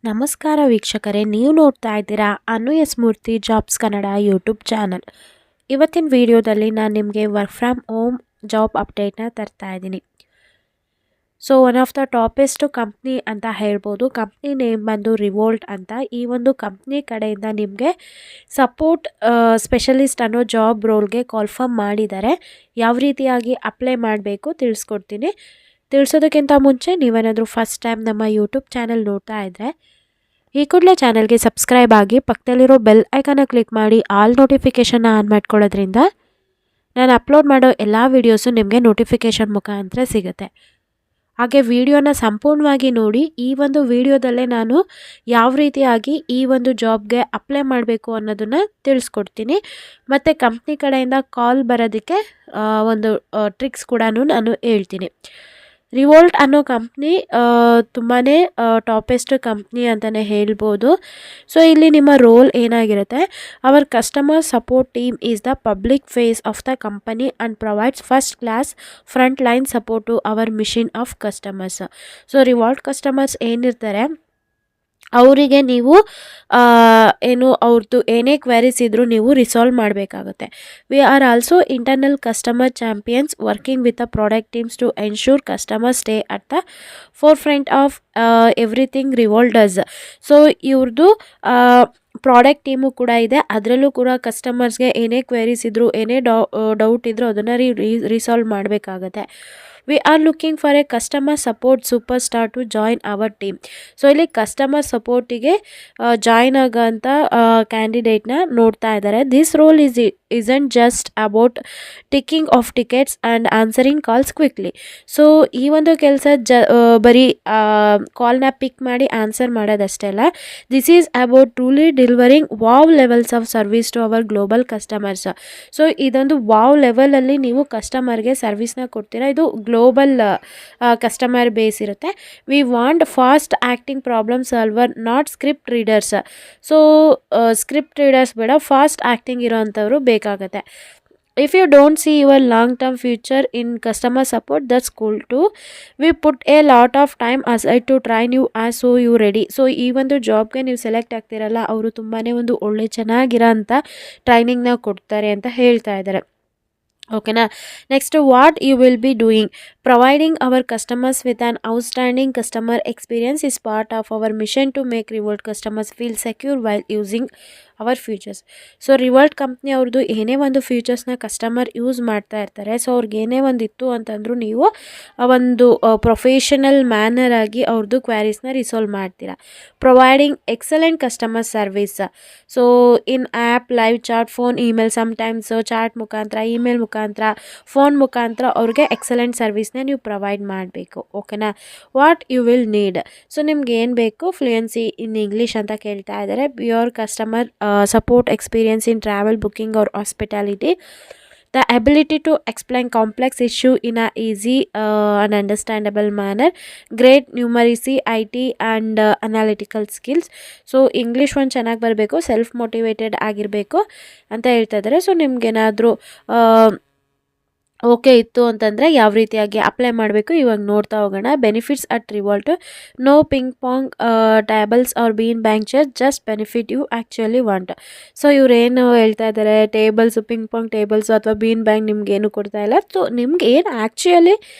ನಮಸ್ಕಾರ ವೀಕ್ಷಕರೇ, ನೀವು ನೋಡ್ತಾ ಇದ್ದೀರಾ ಅನು ಎಸ್ ಮೂರ್ತಿ ಜಾಬ್ಸ್ ಕನ್ನಡ ಯೂಟ್ಯೂಬ್ ಚಾನಲ್. ಇವತ್ತಿನ ವಿಡಿಯೋದಲ್ಲಿ ನಾನು ನಿಮಗೆ ವರ್ಕ್ ಫ್ರಮ್ ಹೋಮ್ ಜಾಬ್ ಅಪ್ಡೇಟ್ನ ತರ್ತಾ ಇದ್ದೀನಿ. So one of the toppest company ಅಂತ ಹೇಳ್ಬೋದು. ಕಂಪ್ನಿ ನೇಮ್ ಬಂದು ರಿವೋಲ್ಟ್ ಅಂತ. ಈ ಒಂದು ಕಂಪ್ನಿ ಕಡೆಯಿಂದ ನಿಮಗೆ ಸಪೋರ್ಟ್ ಸ್ಪೆಷಲಿಸ್ಟ್ ಅನ್ನೋ ಜಾಬ್ ರೋಲ್ಗೆ ಕಾಲ್ಫರ್ಮ್ ಮಾಡಿದ್ದಾರೆ. ಯಾವ ರೀತಿಯಾಗಿ ಅಪ್ಲೈ ಮಾಡಬೇಕು ತಿಳಿಸ್ಕೊಡ್ತೀನಿ. ತಿಳಿಸೋದಕ್ಕಿಂತ ಮುಂಚೆ ನೀವೇನಾದರೂ ಫಸ್ಟ್ ಟೈಮ್ ನಮ್ಮ ಯೂಟ್ಯೂಬ್ ಚಾನಲ್ ನೋಡ್ತಾ ಇದ್ದರೆ ಈ ಕೂಡಲೇ ಚಾನಲ್ಗೆ ಸಬ್ಸ್ಕ್ರೈಬ್ ಆಗಿ ಪಕ್ಕದಲ್ಲಿರೋ ಬೆಲ್ ಐಕನ್ನ ಕ್ಲಿಕ್ ಮಾಡಿ ಆಲ್ ನೋಟಿಫಿಕೇಷನ್ನ ಆನ್ ಮಾಡ್ಕೊಳ್ಳೋದ್ರಿಂದ ನಾನು ಅಪ್ಲೋಡ್ ಮಾಡೋ ಎಲ್ಲ ವೀಡಿಯೋಸು ನಿಮಗೆ ನೋಟಿಫಿಕೇಷನ್ ಮುಖಾಂತರ ಸಿಗುತ್ತೆ. ಹಾಗೆ ವಿಡಿಯೋನ ಸಂಪೂರ್ಣವಾಗಿ ನೋಡಿ. ಈ ಒಂದು ವಿಡಿಯೋದಲ್ಲೇ ನಾನು ಯಾವ ರೀತಿಯಾಗಿ ಈ ಒಂದು ಜಾಬ್ಗೆ ಅಪ್ಲೈ ಮಾಡಬೇಕು ಅನ್ನೋದನ್ನು ತಿಳಿಸ್ಕೊಡ್ತೀನಿ. ಮತ್ತು ಕಂಪ್ನಿ ಕಡೆಯಿಂದ ಕಾಲ್ ಬರೋದಕ್ಕೆ ಒಂದು ಟ್ರಿಕ್ಸ್ ಕೂಡ ನಾನು ಹೇಳ್ತೀನಿ. ರಿವೋಲ್ಟ್ ಅನ್ನೋ ಕಂಪ್ನಿ ತುಂಬಾ ಟಾಪೆಸ್ಟ್ ಕಂಪ್ನಿ ಅಂತಲೇ ಹೇಳ್ಬೋದು. ಸೊ ಇಲ್ಲಿ ನಿಮ್ಮ ರೋಲ್ ಏನಾಗಿರುತ್ತೆ, our customer support team is the public face of the company and provides first class front line support to our mission of customers. So Revolt customers ಏನಿರ್ತಾರೆ ಅವರಿಗೆ ನೀವು ಏನು ಅವ್ರದ್ದು ಏನೇ ಕ್ವೆರೀಸ್ ಇದ್ದರೂ ನೀವು ರಿಸಾಲ್ವ್ ಮಾಡಬೇಕಾಗುತ್ತೆ. We are also internal customer champions working with the product teams to ensure customer stay at the forefront of everything Revolut does. So ಇವ್ರದ್ದು ಪ್ರಾಡಕ್ಟ್ ಟೀಮು ಕೂಡ ಇದೆ. ಅದರಲ್ಲೂ ಕೂಡ ಕಸ್ಟಮರ್ಸ್ಗೆ ಏನೇ ಕ್ವೆರೀಸ್ ಇದ್ದರೂ ಏನೇ ಡೌಟ್ ಇದ್ದರೂ ಅದನ್ನು ರಿಸಾಲ್ವ್ ಮಾಡಬೇಕಾಗತ್ತೆ. We are looking for a customer support superstar to join our team. So ಇಲ್ಲಿ ಕಸ್ಟಮರ್ ಸಪೋರ್ಟಿಗೆ ಜಾಯಿನ್ ಆಗೋಂಥ ಕ್ಯಾಂಡಿಡೇಟ್ನ ನೋಡ್ತಾ ಇದ್ದಾರೆ. This role isn't just about ticking off tickets and answering calls quickly. So ಈ ಒಂದು ಕೆಲಸ ಬರೀ ಕಾಲ್ನ ಪಿಕ್ ಮಾಡಿ ಆನ್ಸರ್ ಮಾಡೋದಷ್ಟೇ ಅಲ್ಲ. This is about truly delivering wow levels of service to our global customers. So ಇದೊಂದು ವಾವ್ ಲೆವೆಲಲ್ಲಿ ನೀವು ಕಸ್ಟಮರ್ಗೆ ಸರ್ವಿಸ್ನ ಕೊಡ್ತೀರಾ. ಇದು ಗ್ಲೋಬಲ್ ಕಸ್ಟಮರ್ ಬೇಸ್ ಇರುತ್ತೆ. We want fast acting problem solver, not script readers. So script readers ಬೇಡ, ಫಾಸ್ಟ್ ಆ್ಯಕ್ಟಿಂಗ್ ಇರೋವಂಥವ್ರು ಬೇಕಾಗುತ್ತೆ. If you don't see your long-term future in customer support, that's cool too. We put a lot of time aside to train you as so you ready. So ಈ ಒಂದು ಜಾಬ್ಗೆ ನೀವು select ಆಗ್ತಿರಲ್ಲ, ಅವರು ತುಂಬಾ ಒಂದು ಒಳ್ಳೆ ಚೆನ್ನಾಗಿರೋ ಅಂಥ ಟ್ರೈನಿಂಗ್ನ ಕೊಡ್ತಾರೆ ಅಂತ ಹೇಳ್ತಾ ಇದ್ದಾರೆ. ಓಕೆನಾ. Next, what you will be doing providing our customers with an outstanding customer experience is part of our mission to make Revolut customers feel secure while using our futures. So Revolut company ಅವ್ರದ್ದು ಏನೇ ಒಂದು ಫ್ಯೂಚರ್ಸ್ನ customer use ಮಾಡ್ತಾ ಇರ್ತಾರೆ. So ಅವ್ರಿಗೆ ಏನೇ ಒಂದು ಇತ್ತು ಅಂತಂದರೂ ನೀವು ಒಂದು ಪ್ರೊಫೆಷನಲ್ ಮ್ಯಾನರ್ ಆಗಿ ಅವ್ರದ್ದು ಕ್ವ್ಯಾರೀಸ್ನ ರಿಸಾಲ್ವ್ ಮಾಡ್ತೀರಾ. Providing excellent customer service. So in app, live chat, phone, email, sometimes chat ಮುಖಾಂತರ, ಇಮೇಲ್ ಮುಖಾಂತರ, ಫೋನ್ ಮುಖಾಂತರ ಅವ್ರಿಗೆ ಎಕ್ಸಲೆಂಟ್ ಸರ್ವಿಸ್ನ ನೀವು ಪ್ರೊವೈಡ್ ಮಾಡಬೇಕು. ಓಕೆನಾ. What you will need. So ನಿಮ್ಗೆ ಏನು ಬೇಕು, ಫ್ಲೂಯೆನ್ಸಿ ಇನ್ ಇಂಗ್ಲೀಷ್ ಅಂತ ಕೇಳ್ತಾ ಇದ್ದಾರೆ. Pure customer support experience in travel booking or hospitality. The ability to explain complex issue in a easy and understandable manner. Great numeracy, IT and analytical skills. So English ಒಂದು ಚೆನ್ನಾಗಿ ಬರಬೇಕು, self motivated ಆಗಿರಬೇಕು ಅಂತ ಹೇಳ್ತಾ ಇದ್ದಾರೆ. So ನಿಮ್ಗೇನಾದರೂ okay ಇತ್ತು ಅಂತಂದರೆ ಯಾವ ರೀತಿಯಾಗಿ ಅಪ್ಲೈ ಮಾಡಬೇಕು ಇವಾಗ ನೋಡ್ತಾ ಹೋಗೋಣ. Benefits at Revolut. No ping pong tables or bean bag chair, just benefit you actually want. So ಇವರೇನು ಹೇಳ್ತಾ ಇದ್ದಾರೆ, ಟೇಬಲ್ಸು, ಪಿಂಗ್ ಪಾಂಗ್ ಟೇಬಲ್ಸು ಅಥವಾ ಬೀನ್ ಬ್ಯಾಂಕ್ ನಿಮ್ಗೇನು ಕೊಡ್ತಾ ಇಲ್ಲ. ಸೊ ನಿಮ್ಗೆ ಏನು ಆ್ಯಕ್ಚುಲಿ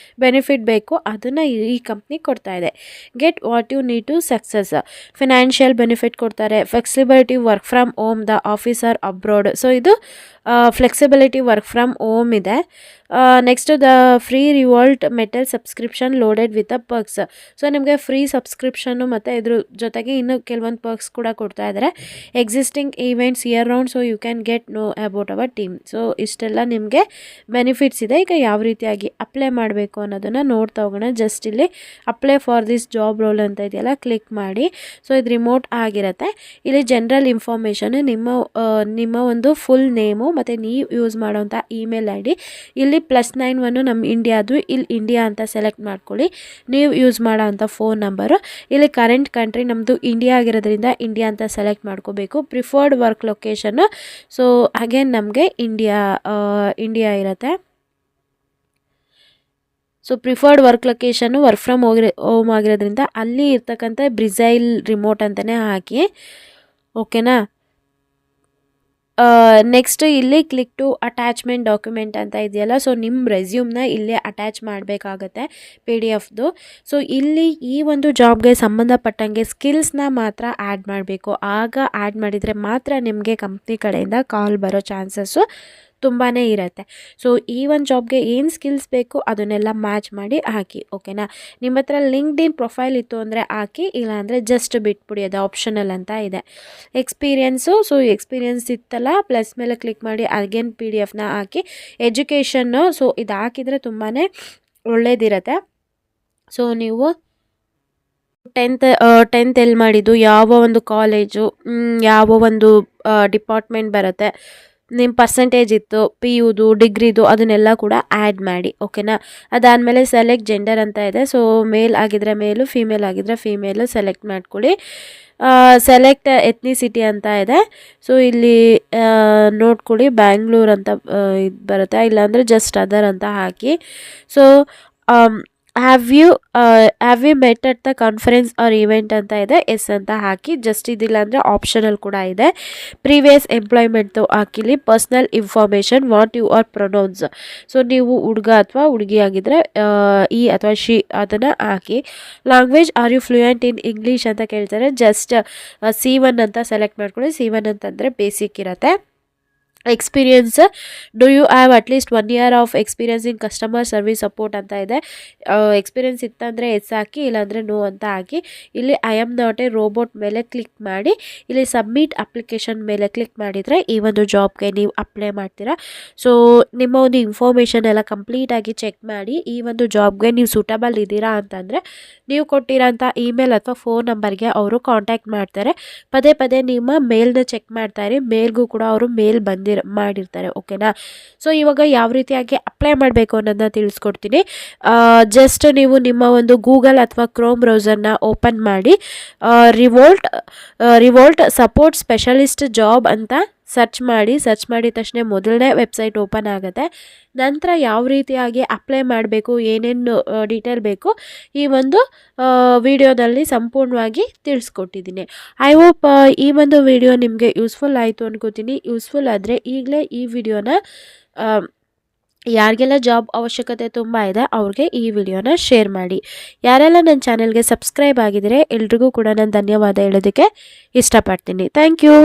ಬೆನಿಫಿಟ್ ಬೇಕು ಅದನ್ನು ಈ ಕಂಪ್ನಿ ಕೊಡ್ತಾ ಇದೆ. Get what you need to success. Financial benefit ಕೊಡ್ತಾರೆ. Flexibility, work from home, the officer abroad. So ಇದು ಫ್ಲೆಕ್ಸಿಬಿಲಿಟಿ ವರ್ಕ್ ಫ್ರಮ್ ಹೋಮ್ ಇದೆ. Next, the free revolt metal subscription loaded with the perks. So ನಿಮಗೆ free ಸಬ್ಸ್ಕ್ರಿಪ್ಷನ್ನು ಮತ್ತು ಇದ್ರ ಜೊತೆಗೆ ಇನ್ನೂ ಕೆಲವೊಂದು ಪರ್ಕ್ಸ್ ಕೂಡ ಕೊಡ್ತಾ ಇದ್ದಾರೆ. Existing events year round, so you can get know about our team. So ಇಷ್ಟೆಲ್ಲ ನಿಮಗೆ ಬೆನಿಫಿಟ್ಸ್ ಇದೆ. ಈಗ ಯಾವ ರೀತಿಯಾಗಿ ಅಪ್ಲೈ ಮಾಡಬೇಕು ಅನ್ನೋದನ್ನು ನೋಡ್ತಾ ಹೋಗೋಣ. ಜಸ್ಟ್ ಇಲ್ಲಿ apply for this job roll ಅಂತ ಇದೆಯಲ್ಲ, ಕ್ಲಿಕ್ ಮಾಡಿ. ಸೊ ಇದು ರಿಮೋಟ್ ಆಗಿರುತ್ತೆ. ಇಲ್ಲಿ ಜನರಲ್ ಇನ್ಫಾರ್ಮೇಷನ್, ನಿಮ್ಮ ಒಂದು ಫುಲ್ ನೇಮು ಮತ್ತು ನೀವು ಯೂಸ್ ಮಾಡೋವಂಥ ಇಮೇಲ್ ಐ ಡಿ. ಇಲ್ಲಿ +91 ನಮ್ಮ ಇಂಡಿಯಾದು, ಇಲ್ಲಿ ಇಂಡಿಯಾ ಅಂತ ಸೆಲೆಕ್ಟ್ ಮಾಡ್ಕೊಳ್ಳಿ. ನೀವು ಯೂಸ್ ಮಾಡೋ ಅಂಥ ಫೋನ್ ನಂಬರು. ಇಲ್ಲಿ ಕರೆಂಟ್ ಕಂಟ್ರಿ ನಮ್ಮದು ಇಂಡಿಯಾ ಆಗಿರೋದ್ರಿಂದ ಇಂಡಿಯಾ ಅಂತ ಸೆಲೆಕ್ಟ್ ಮಾಡ್ಕೋಬೇಕು. Preferred work location. So again ನಮಗೆ ಇಂಡಿಯಾ ಇರುತ್ತೆ. So preferred work location work from home ಆಗಿರೋದ್ರಿಂದ ಅಲ್ಲಿ ಇರ್ತಕ್ಕಂಥ ಬ್ರಿಸೈಲ್ ರಿಮೋಟ್ ಅಂತಲೇ ಹಾಕಿ. ಓಕೆನಾ. ನೆಕ್ಸ್ಟ್ ಇಲ್ಲಿ ಕ್ಲಿಕ್ ಟು ಅಟ್ಯಾಚ್ಮೆಂಟ್ ಡಾಕ್ಯುಮೆಂಟ್ ಅಂತ ಇದೆಯಲ್ಲ, ಸೊ ನಿಮ್ಮ ರೆಸ್ಯೂಮ್ನ ಇಲ್ಲೇ ಅಟ್ಯಾಚ್ ಮಾಡಬೇಕಾಗತ್ತೆ PDF. ಸೊ ಇಲ್ಲಿ ಈ ಒಂದು ಜಾಬ್ಗೆ ಸಂಬಂಧಪಟ್ಟಂಗೆ ಸ್ಕಿಲ್ಸ್ನ ಮಾತ್ರ ಆ್ಯಡ್ ಮಾಡಬೇಕು. ಆಗ ಆ್ಯಡ್ ಮಾಡಿದರೆ ಮಾತ್ರ ನಿಮಗೆ ಕಂಪ್ನಿ ಕಡೆಯಿಂದ ಕಾಲ್ ಬರೋ ಚಾನ್ಸಸ್ಸು ತುಂಬಾ ಇರುತ್ತೆ. ಸೊ ಈ ಒಂದು ಜಾಬ್ಗೆ ಏನು ಸ್ಕಿಲ್ಸ್ ಬೇಕು ಅದನ್ನೆಲ್ಲ ಮ್ಯಾಚ್ ಮಾಡಿ ಹಾಕಿ. ಓಕೆನಾ. ನಿಮ್ಮ ಹತ್ರ ಲಿಂಕ್ಡ್ಇನ್ ಪ್ರೊಫೈಲ್ ಇತ್ತು ಅಂದರೆ ಹಾಕಿ, ಇಲ್ಲಾಂದರೆ ಜಸ್ಟ್ ಬಿಟ್ಬಿಡಿ, ಅದು ಆಪ್ಷನಲ್ ಅಂತ ಇದೆ. ಎಕ್ಸ್ಪೀರಿಯೆನ್ಸು, ಸೊ ಎಕ್ಸ್ಪೀರಿಯೆನ್ಸ್ ಇತ್ತಲ್ಲ ಪ್ಲಸ್ ಮೇಲೆ ಕ್ಲಿಕ್ ಮಾಡಿ ಅಗೇನ್ PDF ಹಾಕಿ. ಎಜುಕೇಷನ್ನು, ಸೊ ಇದು ಹಾಕಿದರೆ ತುಂಬಾ ಒಳ್ಳೇದಿರುತ್ತೆ. ಸೊ ನೀವು ಟೆಂತ್ ಎಲ್ಲಿ ಮಾಡಿದ್ದು, ಯಾವ ಒಂದು ಕಾಲೇಜು, ಯಾವ ಒಂದು ಡಿಪಾರ್ಟ್ಮೆಂಟ್ ಬರುತ್ತೆ, ನಿಮ್ಮ ಪರ್ಸೆಂಟೇಜ್ ಇತ್ತು, PUದು, ಡಿಗ್ರಿದು, ಅದನ್ನೆಲ್ಲ ಕೂಡ ಆ್ಯಡ್ ಮಾಡಿ. ಓಕೆನಾ. ಅದಾದಮೇಲೆ ಸೆಲೆಕ್ಟ್ ಜೆಂಡರ್ ಅಂತ ಇದೆ. ಸೊ ಮೇಲ್ ಆಗಿದ್ರೆ ಮೇಲು, ಫೀಮೇಲ್ ಆಗಿದ್ರೆ ಫೀಮೇಲು ಸೆಲೆಕ್ಟ್ ಮಾಡ್ಕೊಳ್ಳಿ. ಸೆಲೆಕ್ಟ್ ಎತ್ನಿಸಿಟಿ ಅಂತ ಇದೆ. ಸೊ ಇಲ್ಲಿ ನೋಡ್ಕೊಳ್ಳಿ, ಬ್ಯಾಂಗ್ಳೂರ್ ಅಂತ ಇದು ಬರುತ್ತೆ, ಇಲ್ಲಾಂದರೆ ಜಸ್ಟ್ ಅದರ್ ಅಂತ ಹಾಕಿ. So have you met at the conference or event ಅಂತ ಇದೆ, ಎಸ್ ಅಂತ ಹಾಕಿ. ಜಸ್ಟ್ ಇದಿಲ್ಲ ಅಂದರೆ ಆಪ್ಷನಲ್ ಕೂಡ ಇದೆ. ಪ್ರೀವಿಯಸ್ ಎಂಪ್ಲಾಯ್ಮೆಂಟ್ದು ಹಾಕಿಲಿ. Personal information, what you are pronouns. So ನೀವು ಹುಡುಗ ಅಥವಾ ಹುಡುಗಿ ಆಗಿದ್ರೆ ಈ ಅಥವಾ ಶಿ ಅದನ್ನು ಹಾಕಿ. Language, are you fluent in English ಅಂತ ಕೇಳ್ತಾರೆ. ಜಸ್ಟ್ C1 ಅಂತ ಸೆಲೆಕ್ಟ್ ಮಾಡ್ಕೊಳ್ಳಿ. C1 ಅಂತಂದರೆ ಬೇಸಿಕ್ ಇರುತ್ತೆ. Experience, do you have at least 1 year of experience in customer service support ಅಂತ ಇದೆ. ಎಕ್ಸ್ಪೀರಿಯನ್ಸ್ ಇತ್ತಂದರೆ ಎಸ್ ಹಾಕಿ, ಇಲ್ಲಾಂದರೆ ನೋ ಅಂತ ಹಾಕಿ. ಇಲ್ಲಿ I am not A robot ಮೇಲೆ ಕ್ಲಿಕ್ ಮಾಡಿ, ಇಲ್ಲಿ ಸಬ್ಮಿಟ್ ಅಪ್ಲಿಕೇಶನ್ ಮೇಲೆ ಕ್ಲಿಕ್ ಮಾಡಿದರೆ ಈ ಒಂದು ಜಾಬ್ಗೆ ನೀವು ಅಪ್ಲೈ ಮಾಡ್ತೀರಾ. ಸೊ ನಿಮ್ಮ ಒಂದು ಇನ್ಫಾರ್ಮೇಷನ್ ಎಲ್ಲ ಕಂಪ್ಲೀಟಾಗಿ ಚೆಕ್ ಮಾಡಿ ಈ ಒಂದು ಜಾಬ್ಗೆ ನೀವು ಸೂಟಬಲ್ ಇದ್ದೀರಾ ಅಂತಂದರೆ ನೀವು ಕೊಟ್ಟಿರೋಂಥ ಇಮೇಲ್ ಅಥವಾ ಫೋನ್ ನಂಬರ್ಗೆ ಅವರು ಕಾಂಟ್ಯಾಕ್ಟ್ ಮಾಡ್ತಾರೆ. ಪದೇ ಪದೇ ನಿಮ್ಮ ಮೇಲ್ನ ಚೆಕ್ ಮಾಡ್ತಾಯಿರಿ, ಮೇಲ್ಗೂ ಕೂಡ ಅವರು ಮೇಲ್ ಮಾಡಿರ್ತಾರೆ. ಓಕೆನಾ. ಸೊ ಇವಾಗ ಯಾವ ರೀತಿಯಾಗಿ ಅಪ್ಲೈ ಮಾಡಬೇಕು ಅನ್ನೋದನ್ನ ತಿಳಿಸ್ಕೊಡ್ತೀನಿ. ಜಸ್ಟ್ ನೀವು ನಿಮ್ಮ ಒಂದು ಗೂಗಲ್ ಅಥವಾ ಕ್ರೋಮ್ ಬ್ರೌಸರ್ನ ಓಪನ್ ಮಾಡಿ, ರಿವೋಲ್ಟ್ ಸಪೋರ್ಟ್ ಸ್ಪೆಷಲಿಸ್ಟ್ ಜಾಬ್ ಅಂತ ಸರ್ಚ್ ಮಾಡಿದ ತಕ್ಷಣ ಮೊದಲನೇ ವೆಬ್ಸೈಟ್ ಓಪನ್ ಆಗುತ್ತೆ. ನಂತರ ಯಾವ ರೀತಿಯಾಗಿ ಅಪ್ಲೈ ಮಾಡಬೇಕು, ಏನೇನು ಡೀಟೇಲ್ ಬೇಕು ಈ ಒಂದು ವಿಡಿಯೋದಲ್ಲಿ ಸಂಪೂರ್ಣವಾಗಿ ತಿಳಿಸ್ಕೊಟ್ಟಿದ್ದೀನಿ. ಐ ಹೋಪ್ ಈ ಒಂದು ವಿಡಿಯೋ ನಿಮಗೆ ಯೂಸ್ಫುಲ್ ಆಯಿತು ಅನ್ಕೋತೀನಿ. ಯೂಸ್ಫುಲ್ ಆದರೆ ಈಗಲೇ ಈ ವಿಡಿಯೋನ ಯಾರಿಗೆಲ್ಲ ಜಾಬ್ ಅವಶ್ಯಕತೆ ತುಂಬ ಇದೆ ಅವ್ರಿಗೆ ಈ ವಿಡಿಯೋನ ಶೇರ್ ಮಾಡಿ. ಯಾರೆಲ್ಲ ನನ್ನ ಚಾನೆಲ್ಗೆ ಸಬ್ಸ್ಕ್ರೈಬ್ ಆಗಿದರೆ ಎಲ್ರಿಗೂ ಕೂಡ ನಾನು ಧನ್ಯವಾದ ಹೇಳೋದಕ್ಕೆ ಇಷ್ಟಪಡ್ತೀನಿ. Thank you.